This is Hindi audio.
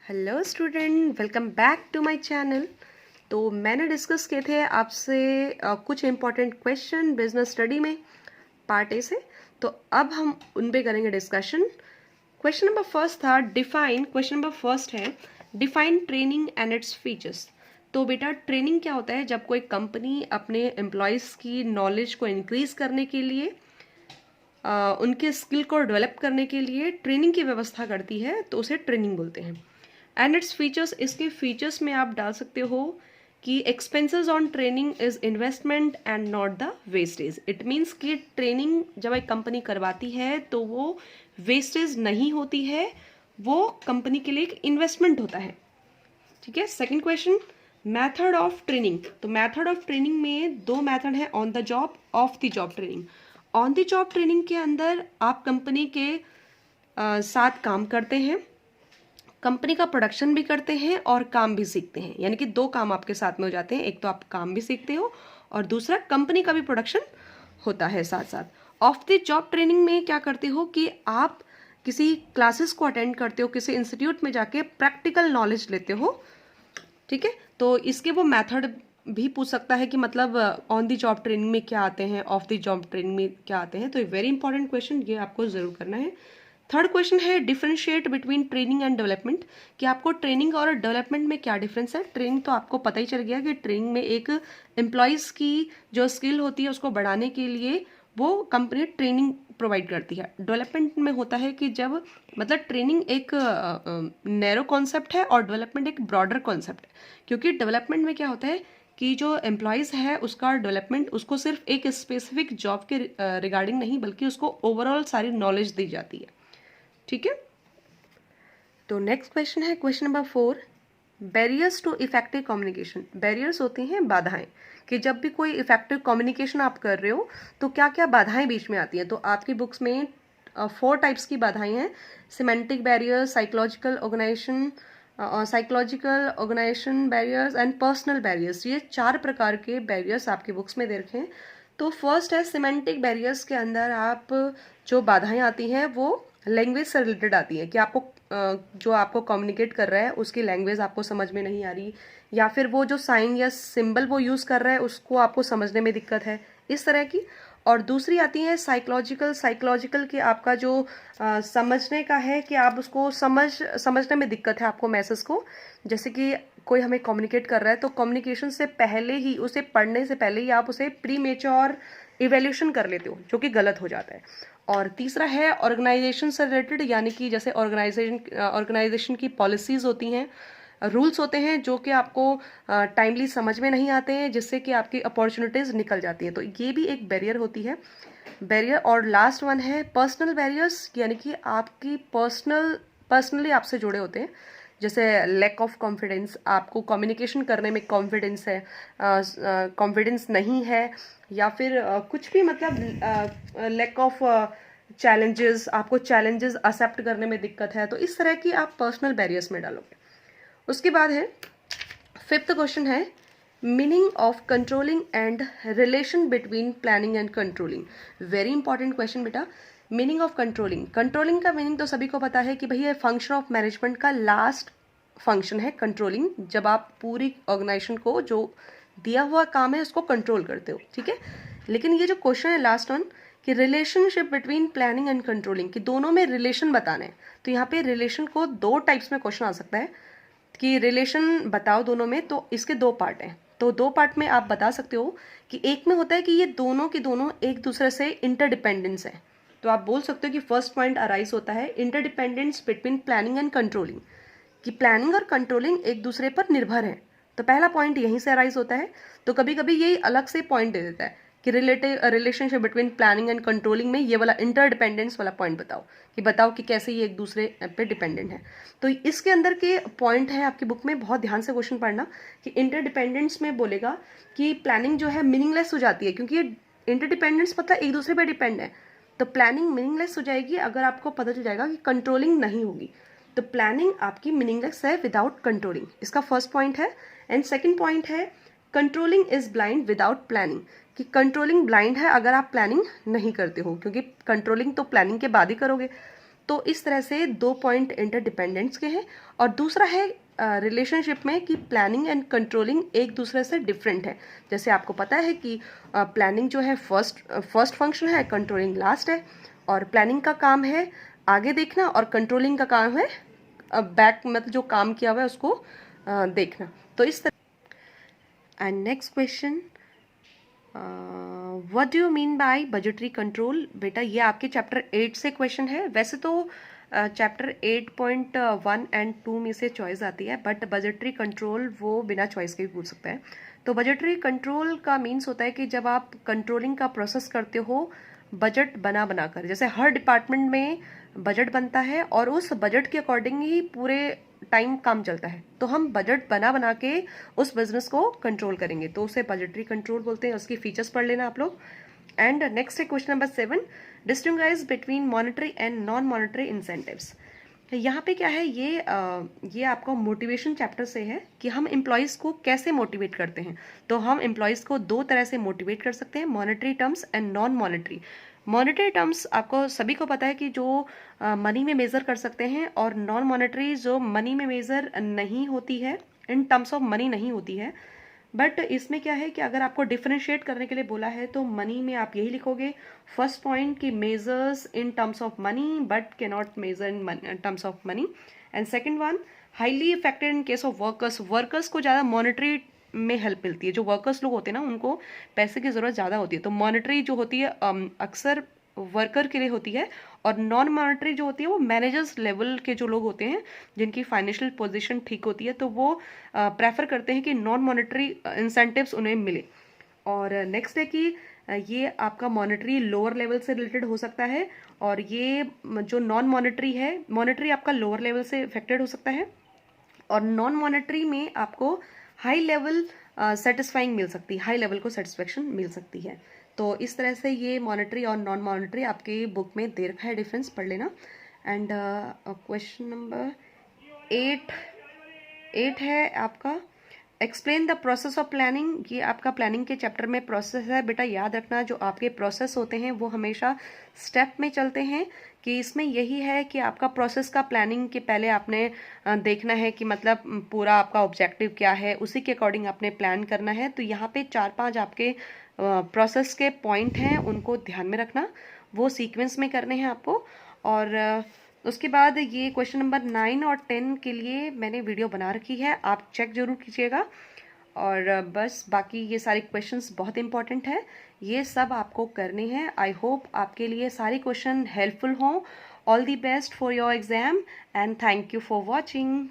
Hello student, welcome back to my channel. तो मैंने डिस्कस किए थे आपसे कुछ इम्पॉर्टेंट क्वेश्चन बिजनेस स्टडी में पार्ट ए से। तो अब हम उन पे करेंगे डिस्कशन। क्वेश्चन नंबर फर्स्ट था डिफाइन, क्वेश्चन नंबर फर्स्ट है define training and its features. तो बेटा ट्रेनिंग क्या होता है? जब कोई कंपनी अपने एम्प्लॉयज़ की नॉलेज को इंक्रीज करने के लिए उनके स्किल को डेवलप करने के लिए ट्रेनिंग की व्यवस्था करती है, तो उसे ट्रेनिंग बोलते हैं। एंड इट्स फीचर्स, इसके फीचर्स में आप डाल सकते हो कि expenses on training is investment and not the wastage. It means कि ट्रेनिंग जब एक कंपनी करवाती है तो वो वेस्टेज नहीं होती है, वो कंपनी के लिए एक इन्वेस्टमेंट होता है। ठीक है। Second question, method of training. तो मैथड ऑफ ट्रेनिंग में दो मैथड है, on the job, of the job training. On the job training के अंदर आप कंपनी के साथ काम करते हैं, कंपनी का प्रोडक्शन भी करते हैं और काम भी सीखते हैं, यानी कि दो काम आपके साथ में हो जाते हैं। एक तो आप काम भी सीखते हो और दूसरा कंपनी का भी प्रोडक्शन होता है साथ साथ। ऑफ द जॉब ट्रेनिंग में क्या करते हो कि आप किसी क्लासेस को अटेंड करते हो, किसी इंस्टीट्यूट में जाके प्रैक्टिकल नॉलेज लेते हो। ठीक है। तो इसके वो मेथड भी पूछ सकता है कि मतलब ऑन द जॉब ट्रेनिंग में क्या आते हैं, ऑफ द जॉब ट्रेनिंग में क्या आते हैं। तो ये वेरी इंपॉर्टेंट क्वेश्चन, ये आपको जरूर करना है। थर्ड क्वेश्चन है differentiate between training and development, कि आपको ट्रेनिंग और डेवलपमेंट में क्या डिफरेंस है। ट्रेनिंग तो आपको पता ही चल गया कि ट्रेनिंग में एक एम्प्लॉयज़ की जो स्किल होती है उसको बढ़ाने के लिए वो कंपनी ट्रेनिंग प्रोवाइड करती है। डेवलपमेंट में होता है कि जब मतलब ट्रेनिंग एक नैरो कॉन्सेप्ट है और डेवलपमेंट एक ब्रॉडर कॉन्सेप्ट है। क्योंकि डेवलपमेंट में क्या होता है कि जो एम्प्लॉयज़ है उसका डेवलपमेंट, उसको सिर्फ एक स्पेसिफिक जॉब के रिगार्डिंग नहीं बल्कि उसको ओवरऑल सारी नॉलेज दी जाती है। ठीक है। तो नेक्स्ट क्वेश्चन है question number 4, barriers to effective communication. Barriers होती हैं बाधाएं, कि जब भी कोई इफेक्टिव कम्युनिकेशन आप कर रहे हो तो क्या क्या बाधाएं बीच में आती हैं। तो आपकी बुक्स में 4 टाइप्स की बाधाएं हैं, semantic barriers, psychological organisation barriers and personal barriers. ये 4 प्रकार के बैरियर्स आपकी बुक्स में दे रखे हैं। तो फर्स्ट है सिमेंटिक बैरियर्स। के अंदर आप जो बाधाएं आती हैं वो लैंग्वेज से रिलेटेड आती है, कि आपको जो आपको कम्युनिकेट कर रहा है उसकी लैंग्वेज आपको समझ में नहीं आ रही, या फिर वो जो साइन या सिंबल वो यूज़ कर रहा है उसको आपको समझने में दिक्कत है, इस तरह की। और दूसरी आती है साइकोलॉजिकल कि आपका जो समझने का है, कि आप उसको समझने में दिक्कत है आपको मैसेज को। जैसे कि कोई हमें कम्युनिकेट कर रहा है तो कम्युनिकेशन से पहले ही, उसे पढ़ने से पहले ही आप उसे प्री मेच्योर इवेल्यूशन कर लेते हो, जो कि गलत हो जाता है। और तीसरा है ऑर्गेनाइजेशन से रिलेटेड, यानी कि जैसे ऑर्गेनाइजेशन की पॉलिसीज़ होती हैं, रूल्स होते हैं जो कि आपको टाइमली समझ में नहीं आते हैं, जिससे कि आपकी अपॉर्चुनिटीज़ निकल जाती हैं। तो ये भी एक बैरियर होती है, बैरियर। और लास्ट वन है पर्सनल बैरियर्स, यानी कि आपकी पर्सनली आपसे जुड़े होते हैं, जैसे लैक ऑफ कॉन्फिडेंस, आपको कम्युनिकेशन करने में कॉन्फिडेंस है, कॉन्फिडेंस नहीं है, या फिर कुछ भी मतलब लैक ऑफ चैलेंजेस, आपको चैलेंजेस एक्सेप्ट करने में दिक्कत है। तो इस तरह की आप पर्सनल बैरियर्स में डालोगे। उसके बाद है फिफ्थ क्वेश्चन है meaning of controlling and relation between planning and controlling. Very important question बेटा। मीनिंग ऑफ कंट्रोलिंग, कंट्रोलिंग का मीनिंग तो सभी को पता है कि भैया फंक्शन ऑफ मैनेजमेंट का लास्ट फंक्शन है कंट्रोलिंग, जब आप पूरी ऑर्गेनाइजेशन को जो दिया हुआ काम है उसको कंट्रोल करते हो। ठीक है। लेकिन ये जो क्वेश्चन है लास्ट वन, कि relationship between planning and controlling, कि दोनों में रिलेशन बताना है। तो यहाँ पे रिलेशन को 2 टाइप्स में क्वेश्चन आ सकता है कि रिलेशन बताओ दोनों में। तो इसके 2 पार्ट हैं, तो 2 पार्ट में आप बता सकते हो कि एक में होता है कि ये दोनों के दोनों एक दूसरे से इंटरडिपेंडेंस है। तो आप बोल सकते हो कि फर्स्ट पॉइंट अराइज होता है interdependence between planning and controlling, कि प्लानिंग और कंट्रोलिंग एक दूसरे पर निर्भर है। तो पहला पॉइंट यहीं से अराइज होता है। तो कभी कभी यही अलग से पॉइंट दे देता है कि relationship between planning and controlling में ये वाला इंटरडिपेंडेंस वाला पॉइंट बताओ कि कैसे ये एक दूसरे पे डिपेंडेंट है। तो इसके अंदर के पॉइंट है आपकी बुक में, बहुत ध्यान से क्वेश्चन पढ़ना। कि इंटरडिपेंडेंस में बोलेगा कि प्लानिंग जो है मीनिंगलेस हो जाती है, क्योंकि ये इंटरडिपेंडेंस मतलब एक दूसरे पे डिपेंड है। तो प्लानिंग मीनिंगलेस हो जाएगी अगर आपको पता चल जाएगा कि कंट्रोलिंग नहीं होगी। तो प्लानिंग आपकी मीनिंगलेस है विदाउट कंट्रोलिंग, इसका फर्स्ट पॉइंट है। एंड सेकंड पॉइंट है controlling is blind without planning, कि कंट्रोलिंग ब्लाइंड है अगर आप प्लानिंग नहीं करते हो, क्योंकि कंट्रोलिंग तो प्लानिंग के बाद ही करोगे। तो इस तरह से 2 पॉइंट इंटरडिपेंडेंट्स के हैं। और दूसरा है रिलेशनशिप में कि प्लानिंग एंड कंट्रोलिंग एक दूसरे से डिफरेंट है। जैसे आपको पता है कि प्लानिंग जो है फर्स्ट फंक्शन है, कंट्रोलिंग लास्ट है। और प्लानिंग का काम है आगे देखना और कंट्रोलिंग का काम है बैक, मतलब जो काम किया हुआ है उसको देखना। तो इस तरह। And next question, what do you mean by budgetary control? बेटा ये आपके चैप्टर 8 से क्वेश्चन है। वैसे तो चैप्टर 8.1 एंड 2 में से चॉइस आती है, बट बजटरी कंट्रोल वो बिना चॉइस के भी पूछ सकता है। तो बजटरी कंट्रोल का मीन्स होता है कि जब आप कंट्रोलिंग का प्रोसेस करते हो बजट बना बनाकर, जैसे हर डिपार्टमेंट में बजट बनता है और उस बजट के अकॉर्डिंग ही पूरे टाइम काम चलता है, तो हम बजट बना बना के उस बिजनेस को कंट्रोल करेंगे, तो उसे बजटरी कंट्रोल बोलते हैं। उसकी फीचर्स पढ़ लेना आप लोग। एंड नेक्स्ट है question number 7, distinguish between monetary and non monetary incentives. यहाँ पे क्या है, ये आपका मोटिवेशन चैप्टर से है कि हम एम्प्लॉयज़ को कैसे मोटिवेट करते हैं। तो हम एम्प्लॉयज़ को 2 तरह से मोटिवेट कर सकते हैं, monetary terms and non monetary. Monetary terms आपको सभी को पता है कि जो मनी में मेज़र कर सकते हैं, और नॉन मॉनेटरी जो मनी में मेज़र नहीं होती है, इन टर्म्स ऑफ मनी नहीं होती है। बट इसमें क्या है कि अगर आपको डिफरेंशिएट करने के लिए बोला है तो मनी में आप यही लिखोगे, फर्स्ट पॉइंट कि measures in terms of money but के not measure in terms of money. And second one, highly affected in case of workers. Workers को ज़्यादा मॉनेटरी में हेल्प मिलती है। जो वर्कर्स लोग होते हैं ना, उनको पैसे की ज़रूरत ज़्यादा होती है, तो मॉनेटरी जो होती है अक्सर वर्कर के लिए होती है। और नॉन मॉनेटरी जो होती है वो मैनेजर्स लेवल के जो लोग होते हैं, जिनकी फाइनेंशियल पोजीशन ठीक होती है, तो वो प्रेफर करते हैं कि नॉन मॉनेटरी इंसेंटिव्स उन्हें मिले। और नेक्स्ट है कि ये आपका मॉनेटरी लोअर लेवल से रिलेटेड हो सकता है, और ये जो नॉन मॉनेटरी है, मॉनेटरी आपका लोअर लेवल से इफेक्टेड हो सकता है, और नॉन मॉनेटरी में आपको हाई लेवल सेटिस्फाइंग मिल सकती है, हाई लेवल को सेटिस्फेक्शन मिल सकती है। तो इस तरह से ये मॉनेटरी और नॉन मॉनेटरी आपके बुक में दे रखा है, डिफरेंस पढ़ लेना। एंड क्वेश्चन नंबर 8 है आपका, explain the process of planning. ये आपका प्लानिंग के चैप्टर में प्रोसेस है। बेटा याद रखना, जो आपके प्रोसेस होते हैं वो हमेशा स्टेप में चलते हैं, कि इसमें यही है कि आपका प्रोसेस का प्लानिंग के पहले आपने देखना है कि मतलब पूरा आपका ऑब्जेक्टिव क्या है, उसी के अकॉर्डिंग आपने प्लान करना है। तो यहाँ पे 4-5 आपके प्रोसेस के पॉइंट हैं, उनको ध्यान में रखना, वो सीक्वेंस में करने हैं आपको। और उसके बाद ये क्वेश्चन नंबर 9 और 10 के लिए मैंने वीडियो बना रखी है, आप चेक जरूर कीजिएगा। और बस बाकी ये सारे क्वेश्चंस बहुत इंपॉर्टेंट है, ये सब आपको करने हैं। आई होप आपके लिए सारे क्वेश्चन हेल्पफुल हों। All the best for your exam and thank you for watching.